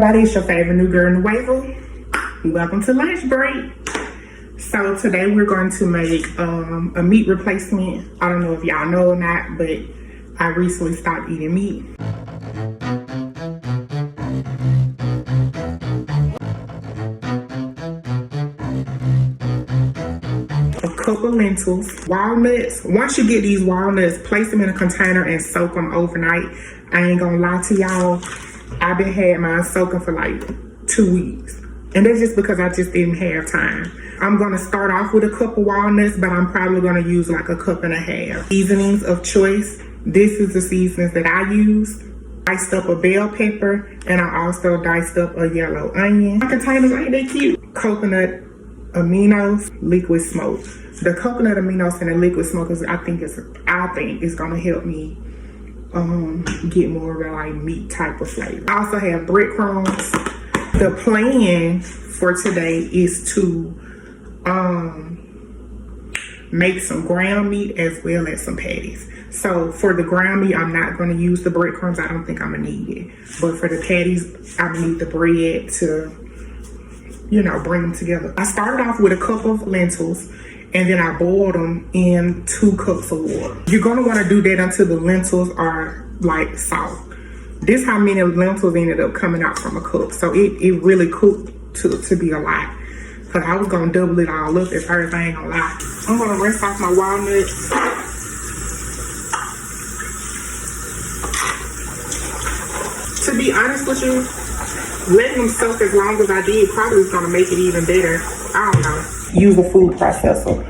everybody, it's your favorite new girl in the waffle. Welcome to lunch break. So today we're going to make a meat replacement. I don't know if y'all know or not, but I recently stopped eating meat. A cup of lentils, walnuts. Once you get these walnuts, place them in a container and soak them overnight. I ain't gonna lie to y'all, I've been had mine soaking for like 2 weeks. And that's just because I just didn't have time. I'm gonna start off with a cup of walnuts, but I'm probably gonna use like a cup and a half. Seasonings of choice. This is the seasonings that I use. Diced up a bell pepper, and I also diced up a yellow onion. My containers ain't that cute. Coconut aminos, liquid smoke. The coconut aminos and the liquid smoke is, I think it's gonna help me get more of a like meat type of flavor. I also have breadcrumbs. The plan for today is to make some ground meat as well as some patties. So for the ground meat, I'm not going to use the breadcrumbs. I don't think I'm gonna need it. But for the patties, I'm gonna need the bread to, you know, bring them together. I started off with a cup of lentils, and then I boiled them in 2 cups of water. You're gonna wanna do that until the lentils are like soft. This how many lentils ended up coming out from a cup. So it really cooked to be a lot. Cause I was gonna double it all up at first, I ain't gonna lie. I'm gonna rinse off my walnuts. To be honest with you, letting them soak as long as I did probably is gonna make it even better. I don't know. Use a food processor.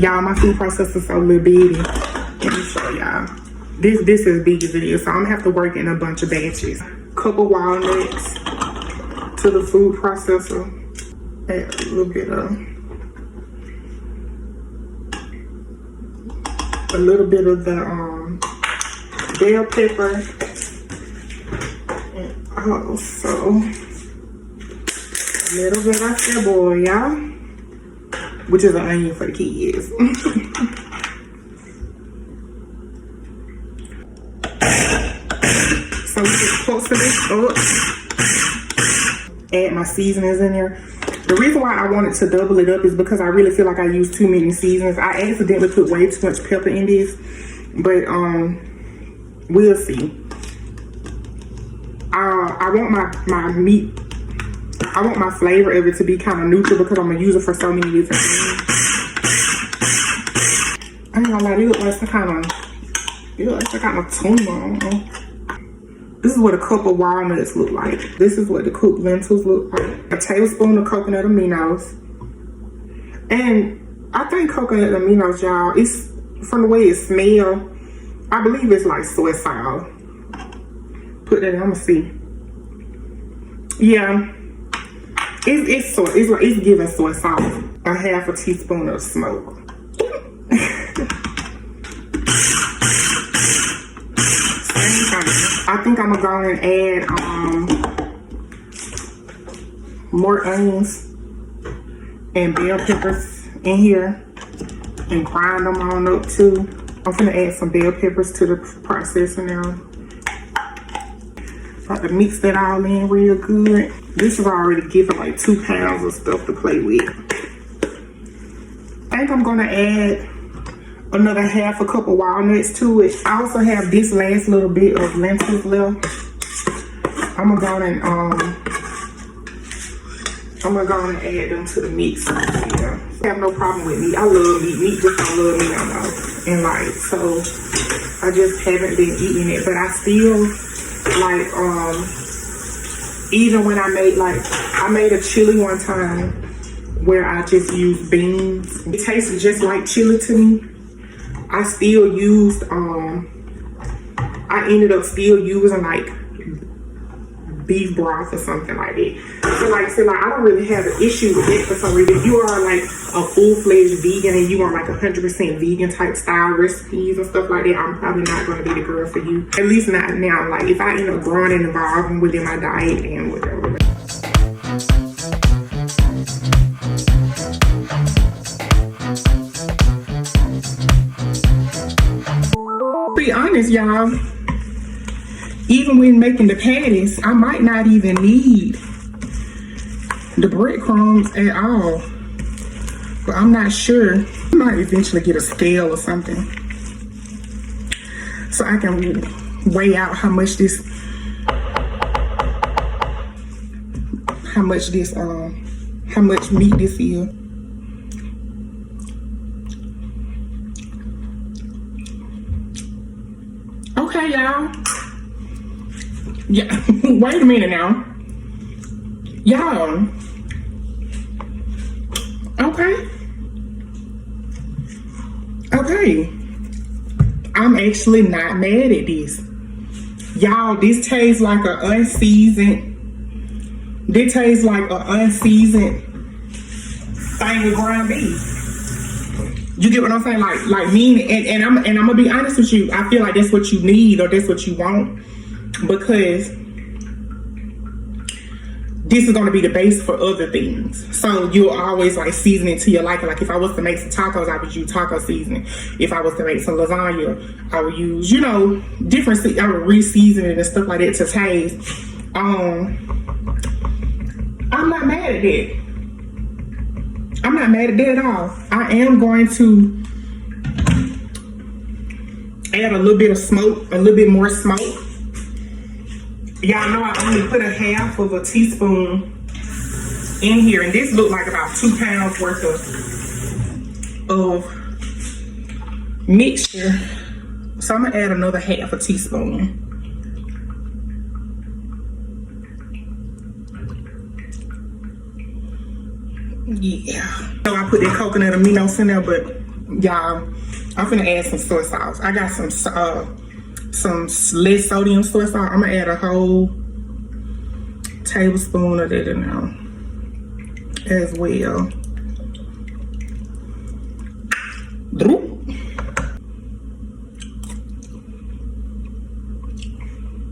Y'all, my food processor's so little bitty. Let me show y'all. This is big as it is, so I'm gonna have to work in a bunch of batches. Couple walnuts to the food processor. Add a little bit of the bell pepper, and also a little bit of cebolla, which is an onion for the kids. So we just close to this up. Add my seasonings in there. The reason why I wanted to double it up is because I really feel like I used too many seasonings. I accidentally put way too much pepper in this, but we'll see. I want my meat, I want my flavor of it to be kind of neutral because I'm gonna use it for so many different things. I ain't gonna lie, it looks like some kind of tuna. This is what a cup of walnuts look like. This is what the cooked lentils look like. A tablespoon of coconut aminos. And I think coconut aminos, y'all, it's from the way it smells, I believe it's like soy sauce. Put that in, I'm gonna see. Yeah, it's giving soy sauce. A half a teaspoon of smoke. I think I'm gonna go and add more onions and bell peppers in here and grind them on up too. I'm gonna add some bell peppers to the processor now. Got to mix that all in real good. This is already giving like 2 pounds of stuff to play with. I think I'm gonna add another half a cup of walnuts to it. I also have this last little bit of lentils left. I'm gonna go and add them to the mix. Yeah. I have no problem with meat. I love meat. Meat just don't love me no more in life. So I just haven't been eating it. But I still like even when I made a chili one time where I just used beans. It tasted just like chili to me. I still used, I ended up still using like beef broth or something like that. So like I said, I don't really have an issue with it for some reason. If you are like a full-fledged vegan and you want like 100% vegan type style recipes and stuff like that, I'm probably not going to be the girl for you. At least not now. Like if I end up growing and evolving within my diet and whatever. Be honest, y'all, even when making the patties, I might not even need the breadcrumbs at all. But I'm not sure. I might eventually get a scale or something so I can weigh out how much meat this is. Okay, y'all. Yeah, wait a minute now. Y'all. Okay. Okay. I'm actually not mad at this. Y'all, this tastes like an unseasoned. This tastes like an unseasoned thing of ground beef. You get what I'm saying? Like me, and I'm gonna be honest with you. I feel like that's what you need or that's what you want, because this is gonna be the base for other things. So you'll always like season it to your liking. Like if I was to make some tacos, I would use taco seasoning. If I was to make some lasagna, I would use, different. I would re-season it and stuff like that to taste. I'm not mad at that. I'm not mad at that at all. I am going to add a little bit of smoke, a little bit more smoke. Y'all know I only put a half of a teaspoon in here, and this looked like about 2 pounds worth of mixture. So I'm gonna add another half a teaspoon. Yeah. So I put that coconut aminos in there, but y'all, I'm gonna add some soy sauce. I got some less sodium soy sauce. I'm gonna add a whole tablespoon of that in there as well.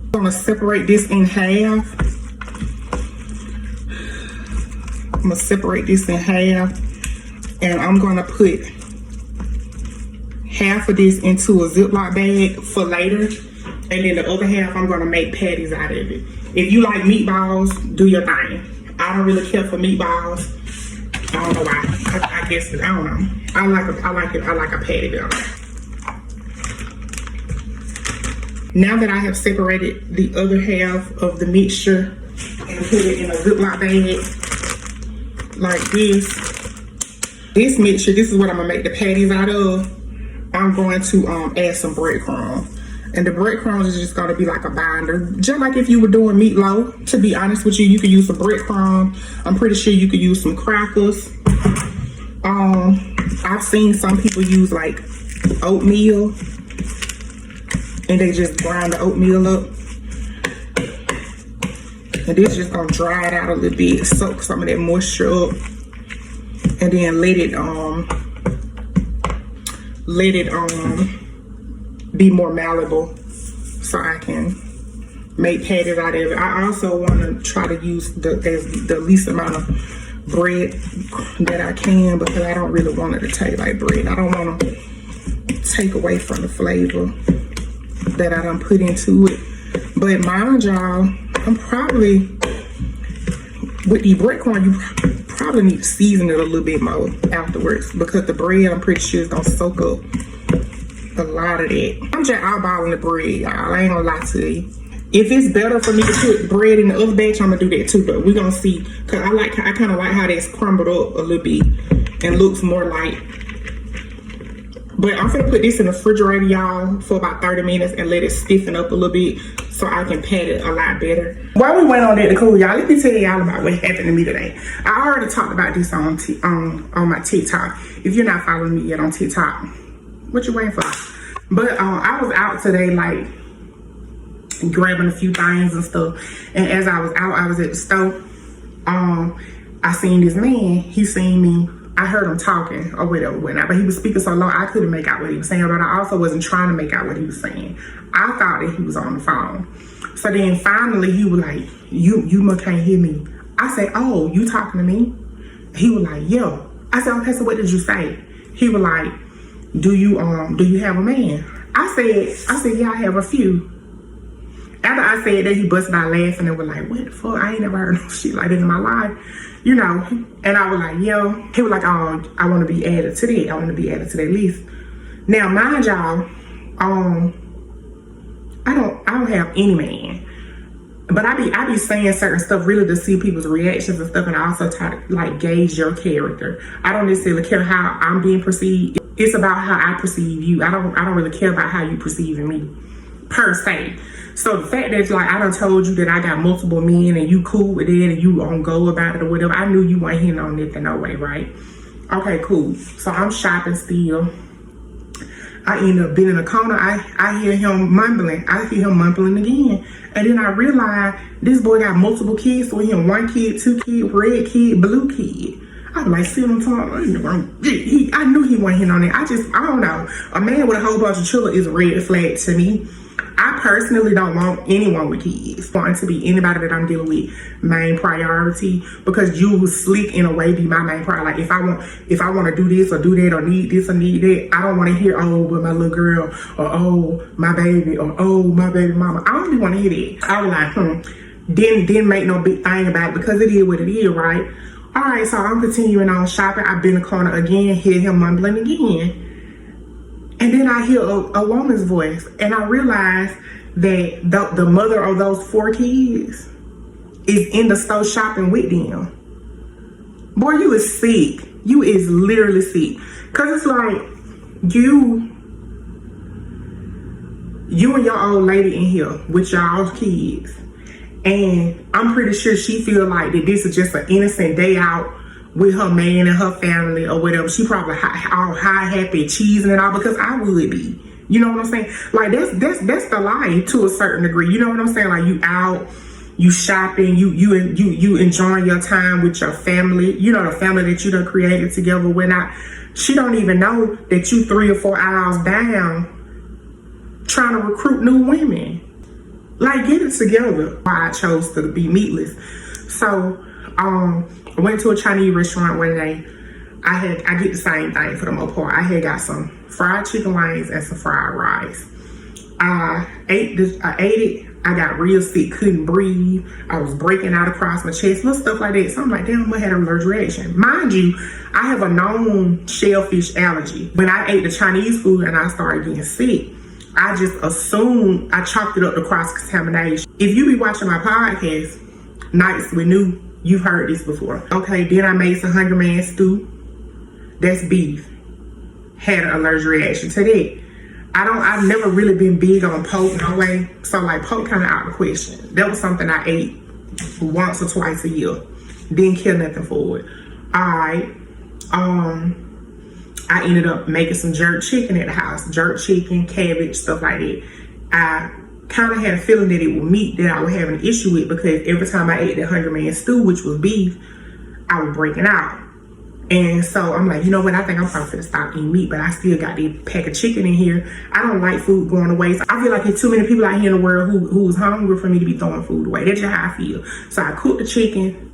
I'm gonna separate this in half. I'm gonna separate this in half, and I'm gonna put half of this into a Ziploc bag for later, and then the other half I'm gonna make patties out of it. If you like meatballs, do your thing. I don't really care for meatballs. I don't know why. I guess I don't know. I like a patty better. Now that I have separated the other half of the mixture and put it in a Ziploc bag like this mixture, this is what I'm gonna make the patties out of. I'm going to add some breadcrumbs, and the breadcrumbs is just gonna be like a binder, just like if you were doing meatloaf. To be honest with you, you could use some breadcrumbs. I'm pretty sure you could use some crackers. I've seen some people use like oatmeal, and they just grind the oatmeal up. And this is just gonna dry it out a little bit, soak some of that moisture up, and then let it be more malleable so I can make patties out of it. I also want to try to use the least amount of bread that I can, because I don't really want it to taste like bread. I don't want to take away from the flavor that I done put into it. But mind y'all, I'm probably, with the breadcrumb, you probably need to season it a little bit more afterwards, because the bread, I'm pretty sure, is gonna soak up a lot of that. I'm just eyeballing the bread, y'all. I ain't gonna lie to you. If it's better for me to put bread in the other batch, I'm gonna do that too. But we're gonna see, cause I kind of like how that's crumbled up a little bit and looks more like. But I'm gonna put this in the refrigerator, y'all, for about 30 minutes and let it stiffen up a little bit so I can pat it a lot better. While we went on that to cool, y'all, let me tell y'all about what happened to me today. I already talked about this on my TikTok. If you're not following me yet on TikTok, what you waiting for? But I was out today, like, grabbing a few things and stuff. And as I was out, I was at the store. I seen this man. He seen me. I heard him talking or whatever, but he was speaking so low I couldn't make out what he was saying, but I also wasn't trying to make out what he was saying. I thought that he was on the phone. So then finally he was like, you can't hear me. I said, oh, you talking to me? He was like, yeah. I said, okay, so what did you say? He was like, do you have a man? I said, yeah, I have a few. After I said that, he busted out laughing and was like, what the fuck? I ain't never heard no shit like that in my life. You know, and I was like, yo. He was like, oh, I want to be added to that. I want to be added to that list. Now, mind y'all, I don't have any man. But I be saying certain stuff really to see people's reactions and stuff, and I also try to like gauge your character. I don't necessarily care how I'm being perceived. It's about how I perceive you. I don't really care about how you perceiving me, per se. So the fact that like I done told you that I got multiple men and you cool with it and you on go about it or whatever, I knew you weren't hitting on nothing no way, right? Okay, cool. So I'm shopping still. I end up being in the corner. I hear him mumbling. I hear him mumbling again. And then I realize this boy got multiple kids. So we him 1 kid, 2 kid, red kid, blue kid. I'm like, sit on top. I knew he wasn't hitting on it. I don't know. A man with a whole bunch of children is a red flag to me. I personally don't want anyone with kids. Want to be anybody that I'm dealing with main priority, because you will slick in a way be my main priority. Like if I want to do this or do that or need this or need that, I don't want to hear, oh, but my little girl, or oh, my baby, or oh, my baby mama. I don't really want to hear that. I was like, didn't make no big thing about it because it is what it is, right? All right, so I'm continuing on shopping. I've been in the corner again, hear him mumbling again. And then I hear a woman's voice, and I realize that the mother of those 4 kids is in the store shopping with them. Boy, you is sick. You is literally sick. Because it's like, you and your old lady in here with y'all's kids. And I'm pretty sure she feel like that this is just an innocent day out with her man and her family or whatever. She probably all high, happy, cheesing and all, because I would be. You know what I'm saying? Like that's the life to a certain degree. You know what I'm saying? Like you out, you shopping, you enjoying your time with your family. You know, the family that you done created together. When she don't even know that you 3 or 4 hours down trying to recruit new women. Like, get it together. Why I chose to be meatless. So I went to a Chinese restaurant one day. I get the same thing for the most part. I had got some fried chicken wings and some fried rice. I ate it. I got real sick, couldn't breathe. I was breaking out across my chest, little stuff like that. So I'm like, damn, I had an allergic reaction. Mind you, I have a known shellfish allergy. When I ate the Chinese food and I started getting sick, I just assumed, I chalked it up to cross-contamination. If you be watching my podcast, Nights with New, you've heard this before. Okay, then I made some Hungry Man stew. That's beef. Had an allergic reaction to that. I've never really been big on pork no way. So like pork kind of out of the question. That was something I ate once or twice a year. Didn't care nothing for it. Alright. I ended up making some jerk chicken at the house. Jerk chicken, cabbage, stuff like that. I kind of had a feeling that it was meat that I would have an issue with, because every time I ate that Hungry Man stew, which was beef, I was breaking out. And so I'm like, you know what? I think I'm probably gonna stop eating meat, but I still got this pack of chicken in here. I don't like food going to waste. I feel like there's too many people out here in the world who's hungry for me to be throwing food away. That's just how I feel. So I cooked the chicken,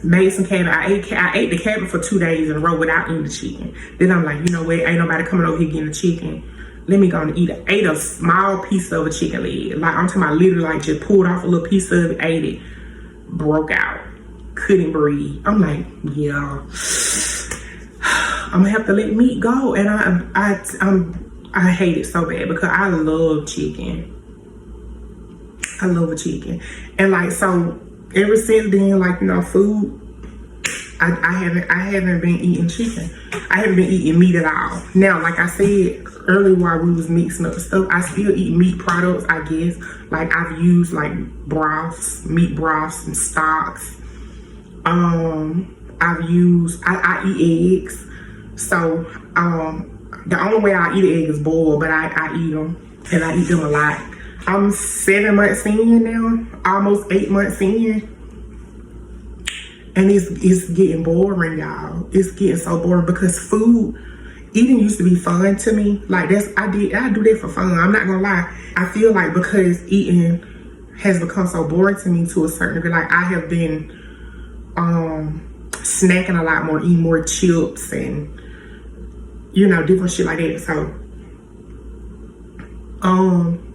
made some cabbage. I ate the cabbage for 2 days in a row without eating the chicken. Then I'm like, you know what? Ain't nobody coming over here getting the chicken. Let me go and eat it. Ate a small piece of a chicken leg. Like, I'm talking about literally like just pulled off a little piece of it, ate it, broke out. Couldn't breathe. I'm like, yeah, I'm gonna have to let meat go. And I hate it so bad because I love chicken. I love a chicken. And like, so ever since then, like, you know, food, I haven't been eating chicken. I haven't been eating meat at all. Now, like I said earlier while we was mixing up stuff, I still eat meat products, I guess. Like, I've used like broths, meat broths and stocks. I eat eggs. So the only way I eat an egg is boiled, but I eat them, and I eat them a lot. I'm 7 months in now, almost 8 months in, and it's getting boring, y'all. It's getting so boring because eating used to be fun to me. Like, I do that for fun. I'm not gonna lie. I feel like because eating has become so boring to me to a certain degree, like I have been snacking a lot more, eating more chips and, you know, different shit like that. So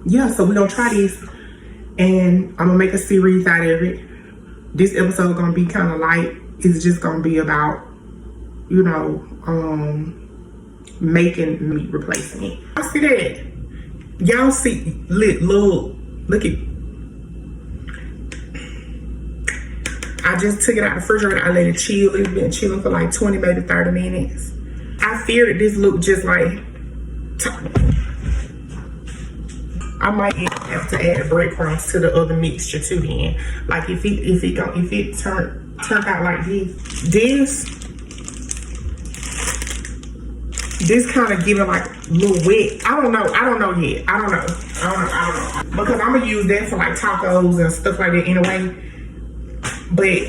yeah, so we're gonna try this and I'm gonna make a series out of it. This episode gonna be kind of light. It's just gonna be about, you know, making meat replacement. I see that. Y'all see, look at. I just took it out of the refrigerator. I let it chill. It's been chilling for like 20, maybe 30 minutes. I fear that this look just like. I might have to add breadcrumbs to the other mixture too. Then, like if it turned out like this kind of giving like a little wet. I don't know yet. I don't know. Because I'm gonna use that for like tacos and stuff like that anyway. But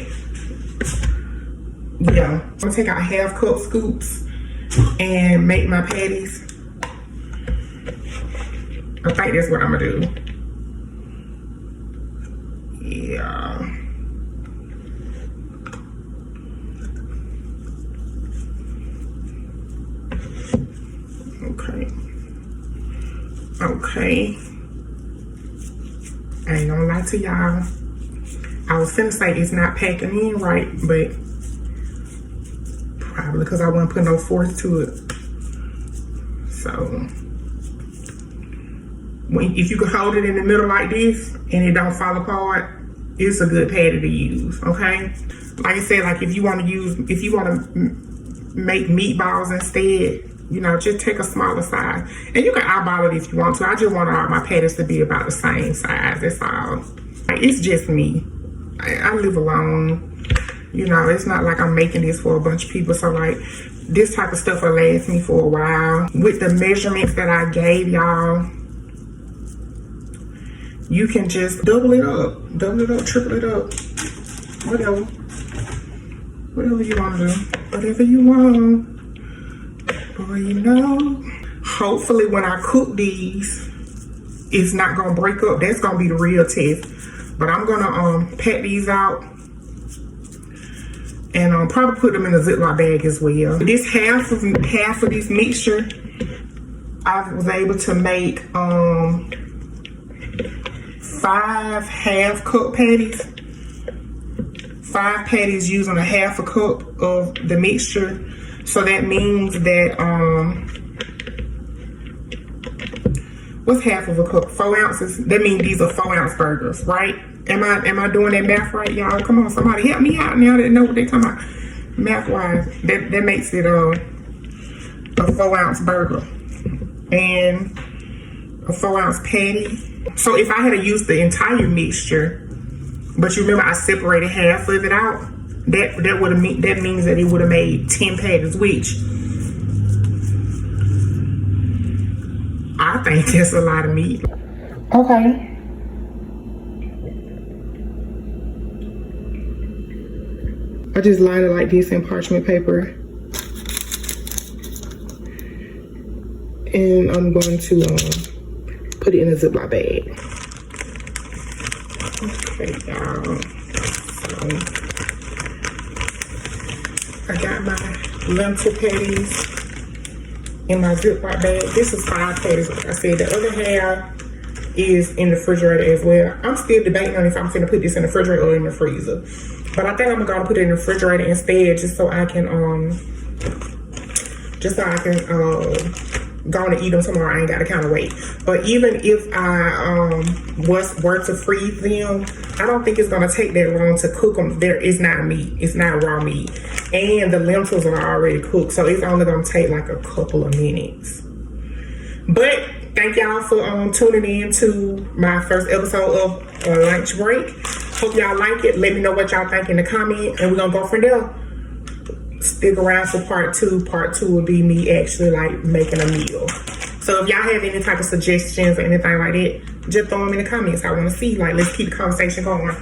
yeah, I'm gonna take out 1/2 cup scoops and make my patties. I think that's what I'm gonna do. Yeah. Okay. I ain't gonna lie to y'all. I was finna say it's not packing in right, but probably because I wasn't putting no force to it. So, if you can hold it in the middle like this and it don't fall apart, it's a good patty to use, okay? Like I said, like if you want to make meatballs instead, you know, just take a smaller size. And you can eyeball it if you want to. I just want all my patties to be about the same size, that's all. Like, it's just me. I live alone. You know, it's not like I'm making this for a bunch of people. So like, this type of stuff will last me for a while. With the measurements that I gave y'all, you can just double it up, triple it up, whatever you want to do, whatever you want. Boy, you know, hopefully when I cook these, it's not gonna break up. That's gonna be the real test. But I'm gonna pack these out and probably put them in a Ziploc bag as well. This half of this mixture, I was able to make 5 1/2 cup patties. 5 patties using 1/2 cup of the mixture. So that means that what's 1/2 a cup? 4 ounces. That means these are 4-ounce burgers, right? Am I doing that math right, y'all? Come on, somebody help me out now that know what they're talking about. Math wise, that makes it a 4-ounce burger and a 4-ounce patty. So if I had to use the entire mixture, but you remember I separated half of it out, that means that it would have made 10 patties, which I think that's a lot of meat. Okay. I just lined it like this in parchment paper. And I'm going to put it in a Ziploc bag. Okay, y'all. So, I got my lentil patties in my Ziploc bag. This is 5 patties, like I said. The other half is in the refrigerator as well. I'm still debating on if I'm gonna put this in the refrigerator or in the freezer. But I think I'm gonna put it in the refrigerator instead, just so I can go and eat them tomorrow. I ain't gotta kind of wait. But even if I were to freeze them, I don't think it's gonna take that long to cook them. It's not meat. It's not raw meat, and the lentils are already cooked, so it's only gonna take like a couple of minutes. But thank y'all for tuning in to my first episode of Lunch Break. Hope y'all like it. Let me know what y'all think in the comment, and we're gonna go from there. Stick around for part 2. Part 2 will be me actually like making a meal. So if y'all have any type of suggestions or anything like that, just throw them in the comments. I want to see. Like, let's keep the conversation going.